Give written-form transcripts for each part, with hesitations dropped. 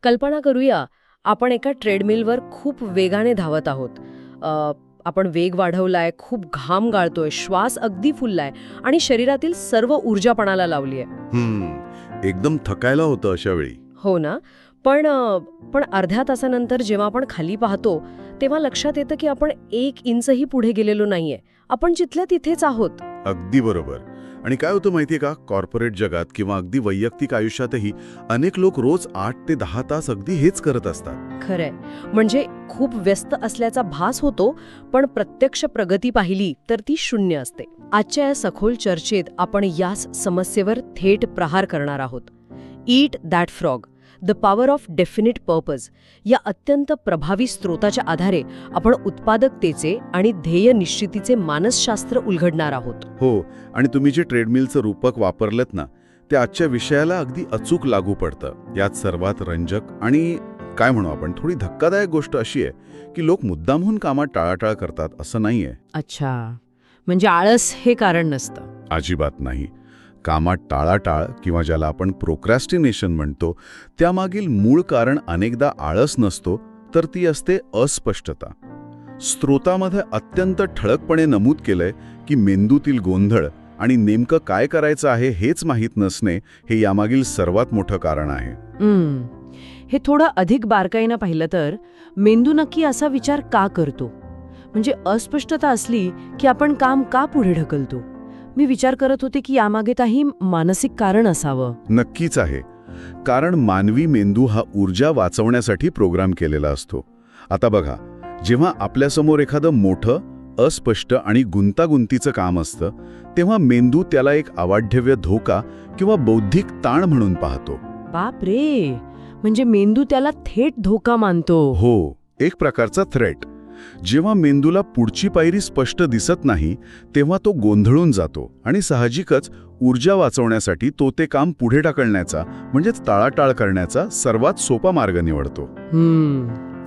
कल्पना करूया, आपण एका ट्रेडमिलवर खूप वेगाने धावत आहोत. आपण वेग वाढवलाय, खूप घाम गाळतोय, श्वास अगदी फुललाय आणि शरीरातील सर्व ऊर्जा पणाला लावलीय. एकदम थकायला होतं अशा वेळी. हो ना? पण अर्ध्या तासानंतर जेव्हा आपण खाली पाहतो, तेव्हा लक्षात येतं की आपण 1 इंचही पुढे गेलेलो नाहीये. आपण जिथल्या तिथेच आहोत. अगदी बरोबर. आणि काय होतं माहितीये का, कॉर्पोरेट जगात किंवा अगदी वैयक्तिक आयुष्यातही अनेक लोक रोज 8 ते 10 तास अगदी हेच करत असतात. खरंय. म्हणजे खूप व्यस्त असल्याचा भास होतो, पण प्रत्यक्ष प्रगती पाहिली तर ती शून्य असते. आजच्या या सखोल चर्चेत आपण याच समस्येवर थेट प्रहार करणार आहोत. Eat that frog, the power of definite purpose या अत्यंत प्रभावी स्रोताच्या आधारे आपण उत्पादकतेचे आणि ध्येय निश्चितीचे मानसशास्त्र उलगडणार आहोत. हो, आणि तुम्ही जे ट्रेडमिलचं रूपक वापरलेत ना, ते आजच्या विषयाला अगदी अचूक लागू पडतं. यात सर्वात रंजक आणि काय म्हणू आपण थोडी धक्कादायक गोष्ट अशी आहे की लोक मुद्दामहून कामात टाळाटाळ करतात असं नाहीये. अच्छा, म्हणजे आळस हे कारण नसतं? अजिबात नाही. कामात टाळाटाळ किंवा ज्याला आपण प्रोक्रॅस्टिनेशन म्हणतो, त्यामागील मूळ कारण अनेकदा आळस नसतो, तर ती असते अस्पष्टता. स्रोतामध्ये अत्यंत ठळकपणे नमूद केलंय की मेंदूतील गोंधळ आणि नेमकं काय करायचं आहे हेच माहीत नसणे हे यामागील सर्वात मोठं कारण आहे. हे थोडं अधिक बारकाईनं पाहिलं तर मेंदू नक्की असा विचार का करतो? म्हणजे अस्पष्टता असली की आपण काम का पुढे ढकलतो? मी विचार करत होते की यामागे काही मानसिक कारण असावं. नक्कीच आहे. कारण मानवी मेंदू हा ऊर्जा वाचवण्यासाठी प्रोग्राम केलेला असतो. आता बघा, जेव्हा आपल्यासमोर एखादं मोठं, अस्पष्ट आणि गुंतागुंतीचं काम असतं, तेव्हा मेंदू त्याला एक अवाढव्य धोका किंवा बौद्धिक ताण म्हणून पाहतो. बाप रे, म्हणजे मेंदू त्याला थेट धोका मानतो? हो, एक प्रकारचा थ्रेट. जेव्हा मेंदूला पुढची पायरी स्पष्ट दिसत नाही, तेव्हा तो गोंधळून जातो आणि साहजिकच ऊर्जा वाचवण्यासाठी तो ते काम पुढे ढकलण्याचा म्हणजेच टाळाटाळ करण्याचा सर्वात सोपा मार्ग निवडतो.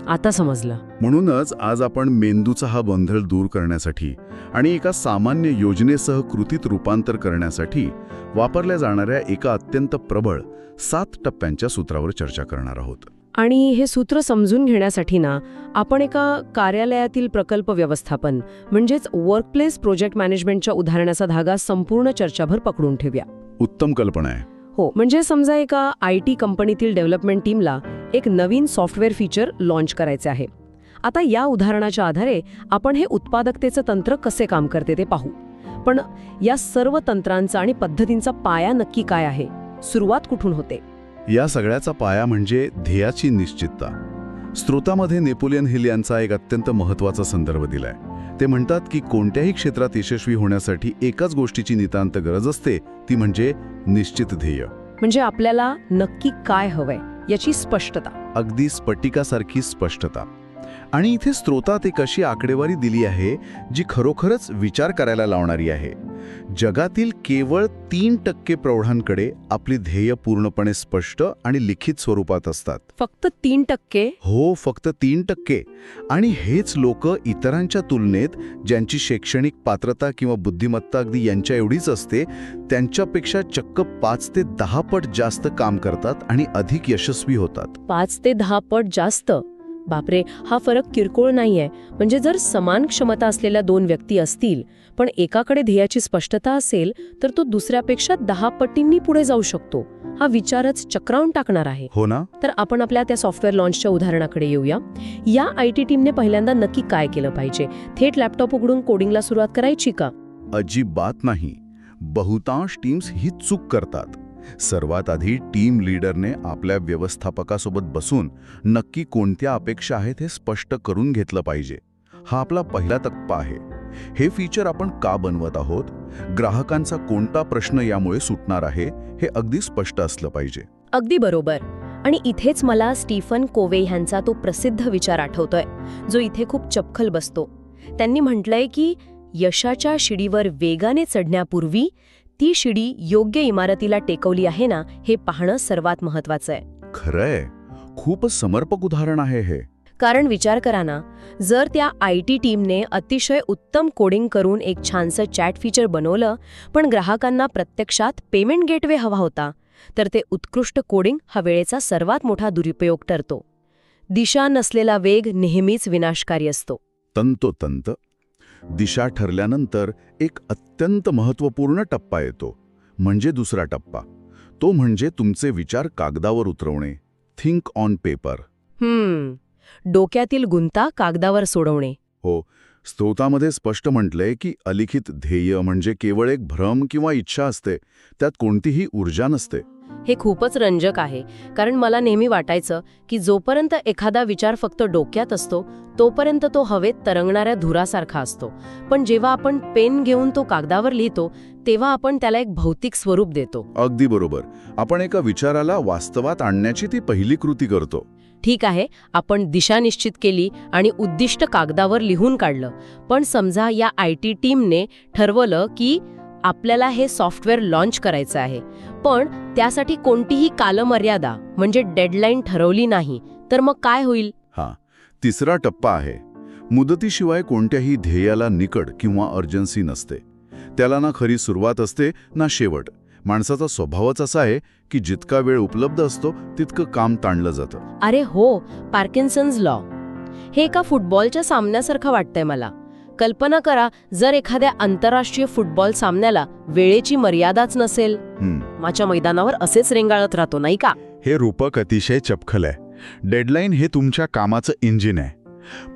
आता समजलं. म्हणूनच आज आपण मेंदूचा हा गोंधळ दूर करण्यासाठी आणि एका सामान्य योजनेसह कृतीत रूपांतर करण्यासाठी वापरल्या जाणाऱ्या एका अत्यंत प्रबळ 7 टप्प्यांच्या सूत्रावर चर्चा करणार आहोत. आणि हे सूत्र समजून घेण्यासाठी ना, आपण एका कार्यालयातील प्रकल्प व्यवस्थापन म्हणजेच वर्कप्लेस प्रोजेक्ट मॅनेजमेंटच्या उदाहरणाचा धागा संपूर्ण चर्चाभर पकडून ठेवूया. उत्तम कल्पना आहे. हो, म्हणजे समजा एका IT कंपनीतील डेव्हलपमेंट टीमला एक नवीन सॉफ्टवेअर फीचर लॉन्च करायचे आहे. आता या उदाहरणाच्या आधारे आपण हे उत्पादकतेचं तंत्र कसे काम करते ते पाहू. पण या सर्व तंत्रांचा आणि पद्धतींचा पाया नक्की काय आहे? सुरुवात कुठून होते? या सगळ्याचा पाया म्हणजे ध्येयाची निश्चितता. स्रोतामध्ये नेपोलियन हिल यांचा एक अत्यंत महत्त्वाचा संदर्भ दिलाय. ते म्हणतात की कोणत्याही क्षेत्रात यशस्वी होण्यासाठी एकाच गोष्टीची नितांत गरज असते, ती म्हणजे निश्चित ध्येय. म्हणजे आपल्याला नक्की काय हवंय याची स्पष्टता. अगदी स्फटिकासारखी स्पष्टता. आणि इथे स्रोतात एक अशी आकडेवारी दिली आहे जी खरोखरच विचार करायला लावणारी आहे. जगातील केवळ 3% प्रौढांकडे आपली ध्येय पूर्णपणे स्पष्ट आणि लिखित स्वरूपात असतात. फक्त 3%? हो, फक्त 3%. आणि हेच लोक इतरांच्या तुलनेत ज्यांची शैक्षणिक पात्रता किंवा बुद्धिमत्ता अगदी यांच्या एवढीच असते, त्यांच्यापेक्षा चक्क 5 ते 10 पट जास्त काम करतात आणि अधिक यशस्वी होतात. 5 ते 10 पट जास्त? बापरे, हा फरक किरकोळ नाहीये. म्हणजे जर समान क्षमता असलेल्या 2 व्यक्ती असतील, पण एकाकडे ध्येयाची स्पष्टता असेल, तर तो दुसऱ्यापेक्षा 10 पटींनी पुढे जाऊ शकतो. हा विचारच चक्रावून टाकणार आहे. हो ना? तर आपण आपल्या त्या सॉफ्टवेअर लॉन्चच्या उदाहरणाकडे येऊया. या IT टीमने पहिल्यांदा नक्की काय केलं पाहिजे? थेट लॅपटॉप उघडून कोडिंगला सुरुवात करायची का? अजिबात नाही. बहुतांश टीम्स ही चूक करतात. सर्वात आधी टीम लीडरने आपल्या व्यवस्थापकासोबत बसून नक्की कोणत्या अपेक्षा आहेत हे स्पष्ट करून घेतलं पाहिजे. हा आपला पहिला टप्पा आहे. हे फीचर आपण का बनवत आहोत, ग्राहकांचा कोणता प्रश्न यामुळे सुटणार आहे, हे अगदी स्पष्ट असलं पाहिजे. अगदी बरोबर. आणि इथेच मला स्टीफन कोवे ह्यांचा तो प्रसिद्ध विचार आठवतोय, जो इथे खूप चपखल बसतो. त्यांनी म्हटलंय की यशाच्या शिडीवर वेगाने चढण्यापूर्वी ती शिडी योग्य इमारतीला टेकवली आहे ना, हे पाहणं सर्वात महत्वाचं आहे. खरंय, खूपच समर्पक उदाहरण आहे हे. कारण विचार करा ना, जर त्या IT टीमने अतिशय उत्तम कोडिंग करून एक छानसं चॅट फीचर बनवलं, पण ग्राहकांना प्रत्यक्षात पेमेंट गेटवे हवा होता, तर ते उत्कृष्ट कोडिंग हा वेळेचा सर्वात मोठा दुरुपयोग ठरतो. दिशा नसलेला वेग नेहमीच विनाशकारी असतो. तंतोतंत. दिशा ठरल्यानंतर एक अत्यंत महत्त्वपूर्ण टप्पा येतो, म्हणजे दुसरा टप्पा. तो म्हणजे तुमचे विचार कागदावर उतरवणे, थिंक ऑन पेपर. डोक्यातील गुंता कागदावर सोडवणे. हो, स्तोत्रामध्ये स्पष्ट म्हटलंय की अलिखित ध्येय म्हणजे केवळ एक भ्रम किंवा इच्छा असते, त्यात कोणतीही ऊर्जा नसते. हे खूपच रंजक आहे, कारण मला नेहमी वाटायचं की जोपर्यंत एखादा विचार फक्त डोक्यात असतो तोपर्यंत तो हवेत तरंगणाऱ्या धुरासारखा असतो. पण जेव्हा आपण पेन घेऊन तो कागदावर लिहितो तेव्हा आपण त्याला एक भौतिक स्वरूप देतो. अगदी बरोबर. आपण एका विचाराला वास्तवात आणण्याची ती पहिली कृती करतो. ठीक आहे, आपण दिशा निश्चित केली आणि उद्दिष्ट कागदावर लिहून काढलं. पण समजा या IT टीमने ठरवलं की आपल्याला हे सॉफ्टवेअर लॉन्च करायचं आहे, पण त्यासाठी कोणतीही कालमर्यादा म्हणजे डेडलाईन ठरवली नाही, तर मग काय होईल? तिसरा टप्पा आहे. मुदतीशिवाय कोणत्याही ध्येयाला निकड किंवा अर्जन्सी नसते. त्याला ना खरी सुरुवात असते ना शेवट. माणसाचा स्वभावच असा आहे की जितका वेळ उपलब्ध असतो तितकं काम ताणलं जातं. अरे हो, पार्किन्सन्स लॉ. हे एका फुटबॉलच्या सामन्यासारखं वाटतंय मला. कल्पना करा, जर एखाद्या आंतरराष्ट्रीय फुटबॉल सामन्याला वेळेची मर्यादाच नसेल. माझ्या मैदानावर असेच रेंगाळत राहतो, नाही का? हे रूपक अतिशय चपखल आहे. डेडलाईन हे तुमच्या कामाचं इंजिन आहे.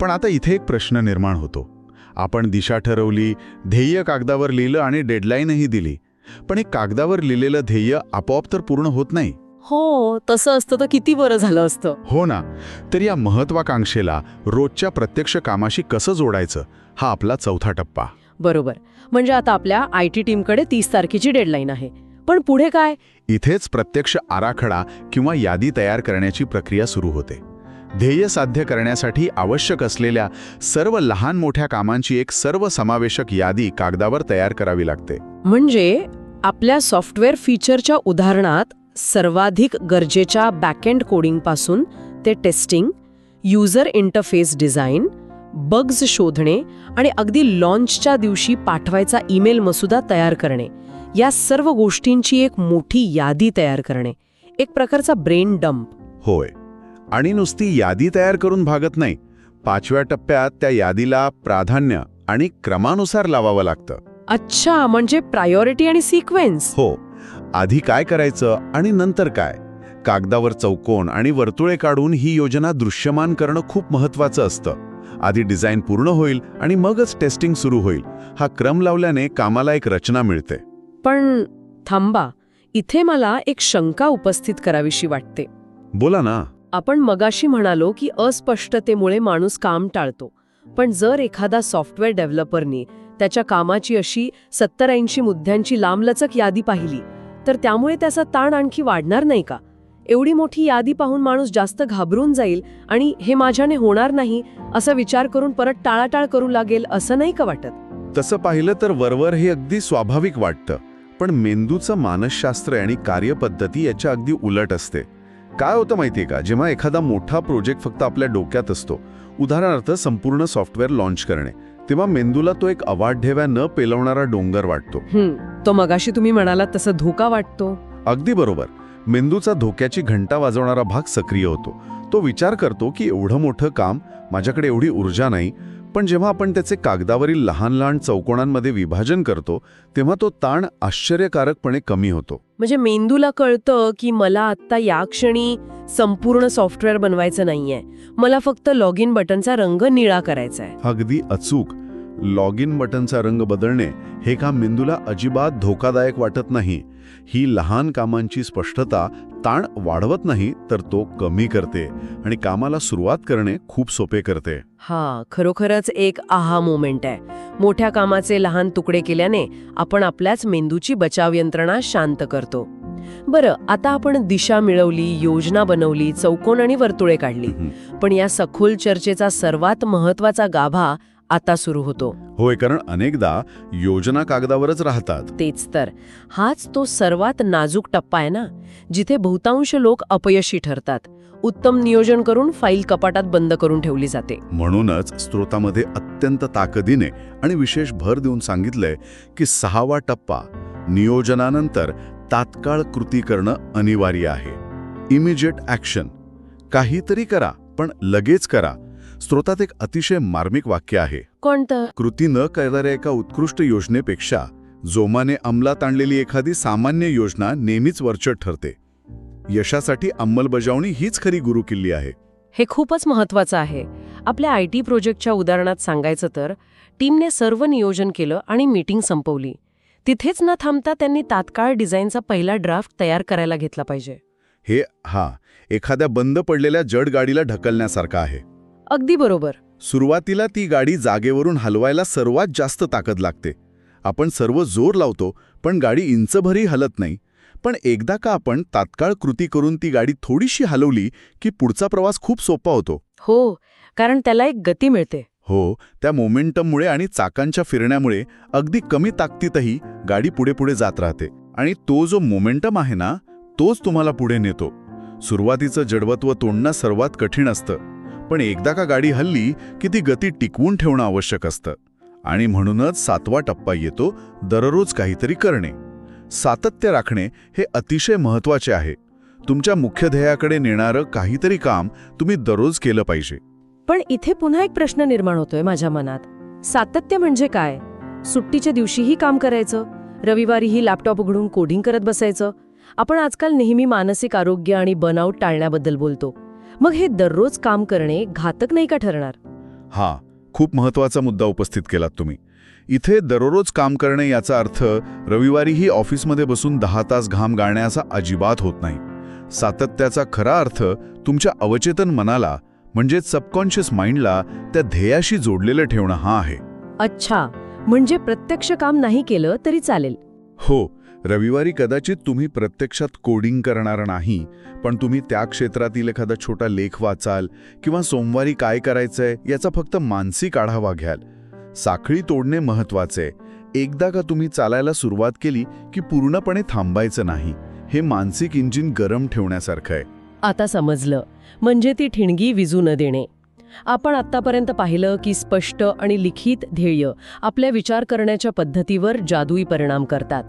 पण आता इथे एक प्रश्न निर्माण होतो. आपण दिशा ठरवली, ध्येय कागदावर लिहिलं आणि डेडलाईनही दिली. पण एक कागदावर लिहिलेलं ध्येय आपोआप तर पूर्ण होत नाही. हो, तसं असतं तर किती बरं झालं असतं. हो ना. तर या महत्वाकांक्षेला रोजच्या प्रत्यक्ष कामाशी कसं जोडायचं, हा आपला चौथा टप्पा. बरोबर. म्हणजे आता आपल्या IT टीमकडे 30 तारखेची डेडलाईन आहे. पण पुढे काय? इथेच प्रत्यक्ष आराखडा किंवा यादी तयार करण्याची प्रक्रिया सुरू होते. ध्येय साध्य करण्यासाठी आवश्यक असलेल्या सर्व लहान मोठ्या कामांची एक सर्वसमावेशक यादी कागदावर तयार करावी लागते. म्हणजे आपल्या सॉफ्टवेअर फीचरच्या उदाहरणात सर्वाधिक गरजेच्या बॅकएंड कोडिंगपासून ते testing, user interface design, bugs शोधणे आणि अगदी लॉन्चच्या दिवशी पाठवायचा ईमेल मसुदा तयार करणे, या सर्व गोष्टींची एक मोठी यादी तयार करणे. एक प्रकारचा ब्रेन डंप. होय. आणि नुसती यादी तयार करून भागत नाही. 5व्या टप्प्यात त्या यादीला प्राधान्य आणि क्रमानुसार लावावं लागतं. अच्छा, म्हणजे प्रायोरिटी आणि सिक्वेन्स. हो. आधी काय करायचं आणि नंतर काय. कागदावर चौकोन आणि वर्तुळे काढून ही योजना दृश्यमान करणं खूप महत्वाचं असतं. आधी डिझाईन पूर्ण होईल आणि मगच टेस्टिंग सुरू होईल. हा क्रम लावल्याने कामाला एक रचना मिळते. पण थांबा, इथे मला एक शंका उपस्थित करावीशी वाटते. बोला ना. आपण मगाशी म्हणालो की अस्पष्टतेमुळे माणूस काम टाळतो. पण जर एखादा सॉफ्टवेअर डेव्हलपरनी त्याच्या कामाची अशी 70-80 मुद्द्यांची लांबलचक यादी पाहिली तर त्यामुळे त्याचा ताण आणखी वाढणार नाही का? एवढी मोठी यादी पाहून माणूस जास्त घाबरून जाईल आणि हे माझ्याने होणार नाही असा विचार करून परत टाळाटाळ करू लागेल, असं नाही का वाटत? तसं पाहिलं तर वरवर हे अगदी स्वाभाविक वाटतं. पण मेंदूचं मानसशास्त्र आणि कार्यपद्धती याच्या अगदी उलट असते. काय होतं माहितीये का, जेव्हा एखादा मोठा प्रोजेक्ट फक्त आपल्या डोक्यात असतो, उदाहरणार्थ संपूर्ण सॉफ्टवेअर लॉन्च करणे, तेव्हा मेंदूला तो एक अवाढव्य न पेलवणारा डोंगर वाटतो. तो मगाशी तुम्ही म्हणालात तसं धोका वाटतो. अगदी बरोबर. मेंदूचा धोक्याची घंटा वाजवणारा भाग सक्रिय होतो. तो विचार करतो की एवढं मोठं काम, माझ्याकडे एवढी ऊर्जा नाही. पण जेव्हा आपण त्याचे कागदावरील लहान लहान चौकोनांमध्ये विभाजन करतो तेव्हा तो ताण आश्चर्यकारकपणे कमी होतो. म्हणजे मेंदूला कळतं की मला आत्ता या क्षणी संपूर्ण सॉफ्टवेअर बनवायचं नाहीये, मला फक्त लॉग इन बटनचा रंग निळा करायचा आहे. अगदी अचूक. लॉग इन बटनचा रंग बदलणे हे काम मेंदूला अजिबात धोकादायक वाटत नाही. ही लहान कामांची स्पष्टता ताण वाढवत नाही तर तो कमी करते आणि कामाला सुरुवात करणे खूप सोपे करते. खरोखरच एक आहा मोमेंट आहे. मोठ्या कामाचे लहान तुकडे केल्याने आपण आपल्याच मेंदूची बचाव यंत्रणा शांत करतो. बरं, आता आपण दिशा मिळवली, योजना बनवली, चौकोन आणि वर्तुळे काढली. पण या सखोल चर्चेचा सर्वात महत्वाचा गाभा आता सुरू होतो. होय, कारण अनेकदा योजना कागदावरच राहतात. तेच तर. हाच तो सर्वात नाजूक टप्पा आहे ना, जिथे बहुतांश लोक अपयशी ठरतात. उत्तम नियोजन करून फाईल कपाटात बंद करून ठेवली जाते. म्हणूनच स्त्रोतामध्ये अत्यंत ताकदीने आणि विशेष भर देऊन सांगितलंय की 6वा टप्पा नियोजनानंतर तात्काळ कृती करणं अनिवार्य आहे. Immediate action. काहीतरी करा, पण लगेच करा. स्रोतात एक अतिशय मार्मिक वाक्य आहे. कोणतं? कृती न करणाऱ्या एका उत्कृष्ट योजनेपेक्षा जोमाने अंमलात आणलेली एखादी सामान्य योजना नेहमीच वरचढ ठरते. यशासाठी अंमलबजावणी हीच खरी गुरुकिल्ली आहे. हे खूपच महत्वाचं आहे. आपल्या IT प्रोजेक्टच्या उदाहरणात सांगायचं तर टीमने सर्व नियोजन केलं आणि मीटिंग संपवली. तिथेच न थांबता त्यांनी तात्काळ डिझाईनचा पहिला ड्राफ्ट तयार करायला घेतला पाहिजे. हे एखाद्या बंद पडलेल्या जड गाडीला ढकलण्यासारखं आहे. अगदी बरोबर. सुरुवातीला ती गाडी जागेवरून हलवायला सर्वात जास्त ताकद लागते. आपण सर्व जोर लावतो, पण गाडी इंचभरही हलत नाही. पण एकदा का आपण तात्काळ कृती करून ती गाडी थोडीशी हलवली की पुढचा प्रवास खूप सोपा होतो. हो, कारण त्याला एक गती मिळते. हो, त्या मोमेंटममुळे आणि चाकांच्या फिरण्यामुळे अगदी कमी ताकदीतही गाडी पुढे पुढे जात राहते. आणि तो जो मोमेंटम आहे ना, तोच तुम्हाला पुढे नेतो. सुरुवातीचं जडवत्व तोडणं सर्वात कठीण असतं, पण एकदा का गाडी हलली की ती गती टिकवून ठेवणं आवश्यक असतं. आणि म्हणूनच 7वा टप्पा येतो, दररोज काहीतरी करणे. सातत्य राखणे हे अतिशय महत्त्वाचे आहे. तुमच्या मुख्य ध्येयाकडे नेणारं काहीतरी काम तुम्ही दररोज केलं पाहिजे. पण इथे पुन्हा एक प्रश्न निर्माण होतोय माझ्या मनात. सातत्य म्हणजे काय? सुट्टीच्या दिवशीही काम करायचं, रविवारीही लॅपटॉप उघडून कोडिंग करत बसायचं? आपण आजकाल नेहमी मानसिक आरोग्य आणि बर्नआउट टाळण्याबद्दल बोलतो. मग हे दररोज काम करणे घातक नाही का ठरणार? खूप महत्त्वाचा मुद्दा उपस्थित केलात तुम्ही. इथे दररोज काम करणे याचा अर्थ रविवारीही ऑफिसमध्ये बसून 10 तास घाम गाळण्याचा अजिबात होत नाही. सातत्याचा खरा अर्थ तुमच्या अवचेतन मनाला, म्हणजे सबकॉन्शियस माइंडला त्या ध्येयाशी जोडलेलं ठेवणं हा आहे. अच्छा, म्हणजे प्रत्यक्ष काम नाही केलं तरी चालेल? हो, रविवारी कदाचित तुम्ही प्रत्यक्षात कोडिंग करणार नाही, पण तुम्ही त्या क्षेत्रातील एखादा छोटा लेख वाचाल किंवा सोमवारी काय करायचंय याचा फक्त मानसिक आढावा घ्याल. साखळी तोडणे महत्वाचे. एकदा का तुम्ही चालायला सुरुवात केली की पूर्णपणे थांबायचं नाही. हे मानसिक इंजिन गरम ठेवण्यासारखं आहे. आता समजलं. म्हणजे ती ठिणगी विझू न देणे. आपण आत्तापर्यंत पाहिलं की स्पष्ट आणि लिखित ध्येय आपल्या विचार करण्याच्या पद्धतीवर जादुई परिणाम करतात.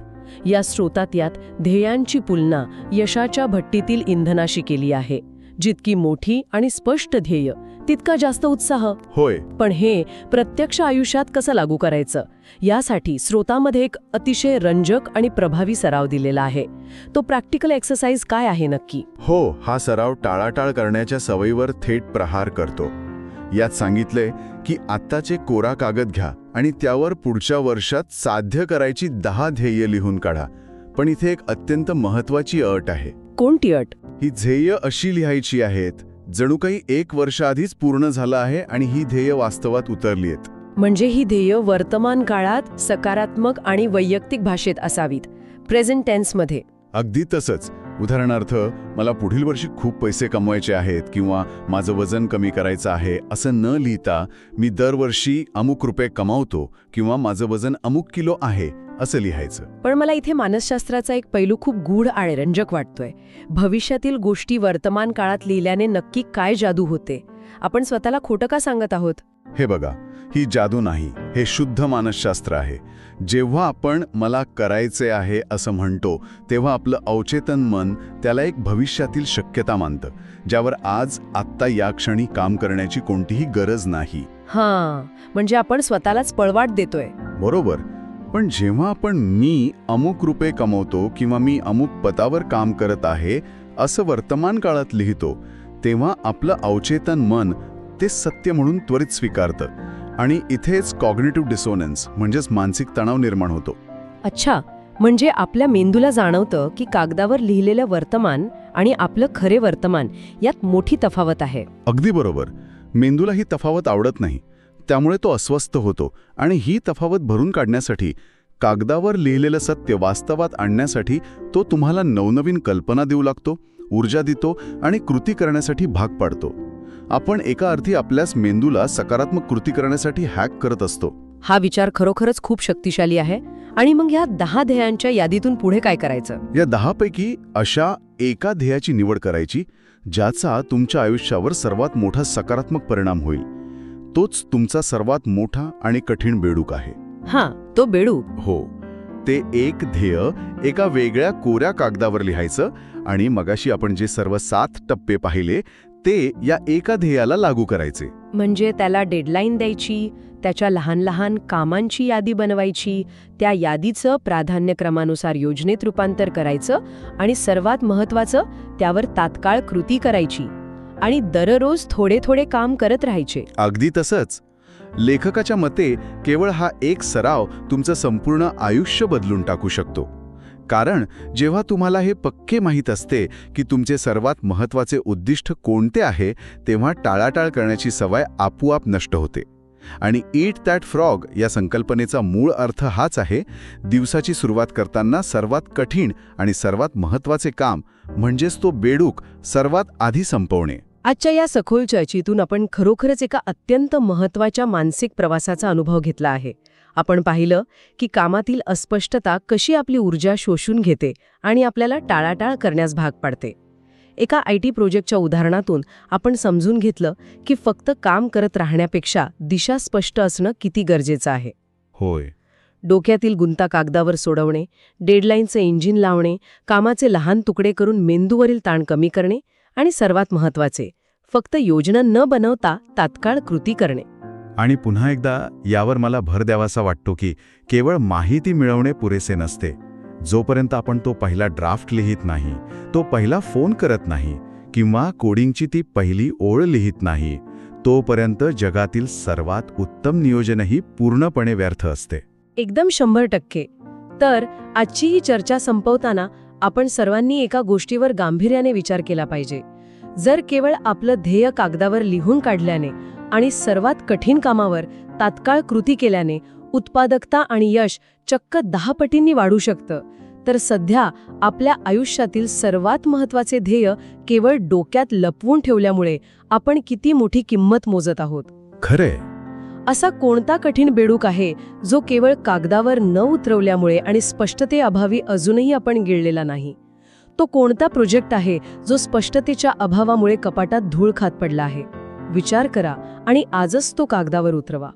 या स्रोतात यात ध्येयांची तुलना यशाच्या भट्टीतील इंधनाशी केली आहे. जितकी मोठी आणि स्पष्ट ध्येय तितका जास्त उत्साह. होय. पण हे प्रत्यक्ष आयुष्यात कसं लागू करायचं यासाठी स्रोतामध्ये एक अतिशय रंजक आणि प्रभावी सराव दिलेला आहे. तो प्रॅक्टिकल एक्सरसाइज काय आहे नक्की? हा सराव टाळाटाळ करण्याच्या सवयीवर थेट प्रहार करतो. यात सांगितलंय की आत्ताचे कोरा कागद घ्या आणि त्यावर पुढच्या वर्षात साध्य करायची 10 ध्येय लिहून काढा. पण इथे एक अत्यंत महत्त्वाची अट आहे. कोणती अट? ही ध्येय अशी लिहायची आहेत जणू काही 1 वर्ष आधीच पूर्ण झालं आहे आणि ही ध्येय वास्तवात उतरली आहेत. म्हणजे ही ध्येय वर्तमान काळात सकारात्मक आणि वैयक्तिक भाषेत असावीत, प्रेझेंट टेन्समध्ये. अगदी तसंच. उदाहरणार्थ, मला पुढील वर्षी खूप पैसे कमवायचे आहेत किंवा माझं वजन कमी करायचं आहे असं न लिहिता मी दरवर्षी अमुक रुपये कमावतो किंवा माझं वजन अमुक किलो आहे असं लिहायचं. पण मला इथे मानसशास्त्राचा एक पैलू खूप गूढ आणि रंजक वाटतोय. भविष्यातील गोष्टी वर्तमान काळात लिहिल्याने नक्की काय जादू होते? आपण स्वतःला खोटं का सांगत आहोत? हे बघा, ही जादू नाही, हे शुद्ध मानसशास्त्र आहे. जेव्हा आपण मला करायचे आहे असं म्हणतो तेव्हा आपलं अवचेतन मन त्याला एक भविष्यातील शक्यता मानतं, ज्यावर आत्ता या क्षणी काम करण्याची कोणतीही गरज नाही. म्हणजे आपण स्वतःलाच पळवाट देतोय. बरोबर. पण जेव्हा आपण मी अमुक रुपये कमवतो किंवा मी अमुक पदावर काम करत आहे असं वर्तमान काळात लिहितो, तेव्हा आपलं अवचेतन मन ते सत्य म्हणून त्वरित स्वीकारतं. आणि इथेच कॉग्निटिव्ह डिसोनन्स म्हणजेच मानसिक तणाव निर्माण होतो. अच्छा, म्हणजे आपल्या मेंदूला जाणवतं की कागदावर लिहिलेलं वर्तमान आणि आपलं खरे वर्तमान यात मोठी तफावत आहे. अगदी बरोबर. मेंदूला ही तफावत आवडत नाही, त्यामुळे तो अस्वस्थ होतो. आणि ही तफावत भरून काढण्यासाठी, कागदावर लिहिलेलं सत्य वास्तवात आणण्यासाठी तो तुम्हाला नवनवीन कल्पना देऊ लागतो, ऊर्जा देतो आणि कृती करण्यासाठी भाग पाडतो. आपण एका अर्थी आपल्याच मेंदूला सकारात्मक कृती करण्यासाठी हॅक करत असतो. हा विचार खरोखरच खूप शक्तिशाली आहे. आणि मग ह्या 10 ध्येयांच्या यादीतून पुढे काय करायचं? या 10 पैकी अशा एका ध्येयाची निवड करायची ज्याचा तुमच्या आयुष्यावर सर्वात मोठा सकारात्मक परिणाम होईल. तोच तुमचा सर्वात मोठा आणि कठीण बेडूक आहे. तो बेडूक. हो. ते एक ध्येय एका वेगळ्या कोऱ्या कागदावर लिहायचं आणि मगाशी आपण जे सर्व 7 टप्पे पाहिले ते या एका ध्येयाला लागू करायचे. म्हणजे त्याला डेडलाईन द्यायची, त्याच्या लहान लहान कामांची यादी बनवायची, त्या यादीचं प्राधान्यक्रमानुसार योजनेत रूपांतर करायचं आणि सर्वात महत्त्वाचं त्यावर तात्काळ कृती करायची आणि दररोज थोडे थोडे काम करत राहायचे. अगदी तसंच. लेखकाच्या मते केवळ हा एक सराव तुमचं संपूर्ण आयुष्य बदलून टाकू शकतो. कारण जेव्हा तुम्हाला हे पक्के माहीत असते की तुमचे सर्वात महत्त्वाचे उद्दिष्ट कोणते आहे, तेव्हा टाळाटाळ करण्याची सवय आपोआप नष्ट होते. आणि ईट दॅट फ्रॉग या संकल्पनेचा मूळ अर्थ हाच आहे, दिवसाची सुरुवात करताना सर्वात कठीण आणि सर्वात महत्त्वाचे काम म्हणजेच तो बेडूक सर्वात आधी संपवणे. आजच्या या सखोल चर्चेतून आपण खरोखरच एका अत्यंत महत्त्वाच्या मानसिक प्रवासाचा अनुभव घेतला आहे. आपण पाहिलं की कामातील अस्पष्टता कशी आपली ऊर्जा शोषून घेते आणि आपल्याला टाळाटाळ करण्यास भाग पाडते. एका IT प्रोजेक्टच्या उदाहरणातून आपण समजून घेतलं की फक्त काम करत राहण्यापेक्षा दिशा स्पष्ट असणं किती गरजेचं आहे. होय. डोक्यातील गुंता कागदावर सोडवणे, डेडलाईनचं इंजिन लावणे, कामाचे लहान तुकडे करून मेंदूवरील ताण कमी करणे आणि सर्वात महत्त्वाचे, फक्त योजना न बनवता तात्काळ कृती करणे. आणि पुन्हा एकदा यावर मला भर द्यावासा वाटतो की केवळ माहिती मिळवणे पुरेसे नसते. जोपर्यंत आपण तो पहिला ड्राफ्ट लिहित नाही, तो पहिला फोन करत नाही किंवा कोडिंगची ती पहिली ओळ लिहित नाही, तोपर्यंत जगातील सर्वात उत्तम नियोजनही पूर्णपणे व्यर्थ असते. एकदम 100%. तर आजची ही चर्चा संपवताना आपण सर्वांनी एका गोष्टीवर गांभीर्याने विचार केला पाहिजे. जर केवळ आपलं ध्येय कागदावर लिहून काढल्याने आणि सर्वात कठीण कामावर तात्काळ कृती केल्याने उत्पादकता आणि यश चक्क 10 पटींनी वाढू शकतं, तर सध्या आपल्या आयुष्यातील सर्वात महत्त्वाचे ध्येय केवळ डोक्यात लपवून ठेवल्यामुळे आपण किती मोठी किंमत मोजत आहोत. खरे. असा कोणता कठीण बेडूक आहे जो केवळ कागदावर न उतरवल्यामुळे आणि स्पष्टतेअभावी अजूनही आपण गिळलेला नाही? तो कोणता प्रोजेक्ट आहे जो स्पष्टतेच्या अभावामुळे कपाटात धूळ खात पडला आहे? विचार करा आणि आजच तो कागदावर उतरवा.